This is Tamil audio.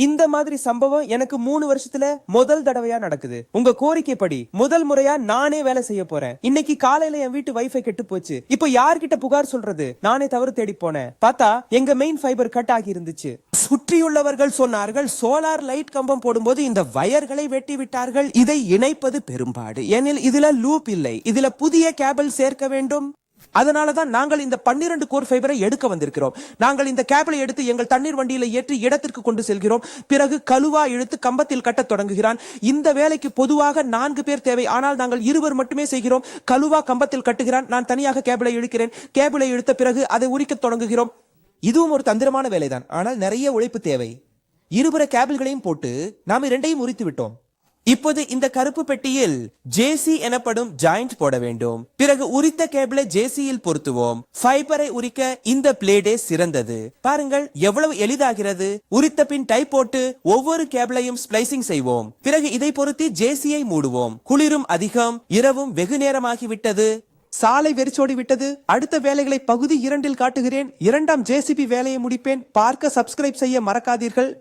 இந்த மாதிரி சம்பவம் எனக்கு 3 வருஷத்துல முதல் தடவையா நடக்குது. உங்க கோரிக்கைப்படி முதல் முறையா நானே வேலை செய்ய போறேன். இன்னைக்கு காலையில என் வீட்டு வைஃபை கெட்டு போச்சு. இப்போ யார்கிட்ட புகார் சொல்றது? நானே தவறு தேடி போனேன். பார்த்தா எங்க மெயின் ஃபைபர் கட் ஆகி இருந்துச்சு. சுற்றியுள்ளவர்கள் சொன்னார்கள் சோலார் லைட் கம்பம் போடும்போது இந்த வயர்களை வெட்டி விட்டார்கள். இதை இணைப்பது பெரும்பாடு. ஏனில் இதுல லூப் இல்லை. இதுல புதிய கேபிள் சேர்க்க வேண்டும். அதனாலதான் நாங்கள் இந்த 12 கோர் ஃபைபரை எடுக்க வந்திருக்கிறோம். நாங்கள் இந்த கேபிளை எடுத்து எங்கள் தண்ணீர் வண்டியில ஏற்றி இடத்திற்கு கொண்டு செல்கிறோம். பிறகு கழுவா இழுத்து கம்பத்தில் கட்ட தொடங்குகிறான். இந்த வேலைக்கு பொதுவாக 4 பேர் தேவை. ஆனால் நாங்கள் 2 மட்டுமே செய்கிறோம். கழுவா கம்பத்தில் கட்டுகிறான், நான் தனியாக கேபிளை இழுக்கிறேன். கேபிளை இழுத்த பிறகு அதை உரிக்க தொடங்குகிறோம். இதுவும் ஒரு தந்திரமான வேலைதான், ஆனால் நிறைய உழைப்பு தேவை. 2 கேபிள்களையும் போட்டு நாம் 2ஐயும் உரித்து விட்டோம். இப்போது இந்த கருப்பு பெட்டியில் ஜேசி எனப்படும் ஜாயிண்ட் போட வேண்டும். பிறகு உரித்த கேபிளை ஜேசியில் பொருத்துவோம். ஃபைபரை உரிக்க இந்த பிளேடே சிறந்தது. பாருங்கள் எவ்வளவு எளிதாகிறது. உரித்த பின் டை போட்டு ஒவ்வொரு கேபிளையும் ஸ்பிளைசிங் செய்வோம். பிறகு இதை பொருத்தி ஜேசியை மூடுவோம். குளிரும் அதிகம், இரவும் வெகு நேரமாகிவிட்டது. சாலை வெறிச்சோடி விட்டது. அடுத்த வேலைகளை பகுதி 2 காட்டுகிறேன். 2ஆம் ஜேசிபி வேலையை முடிப்பேன். பார்க்க சப்ஸ்கிரைப் செய்ய மறக்காதீர்கள்.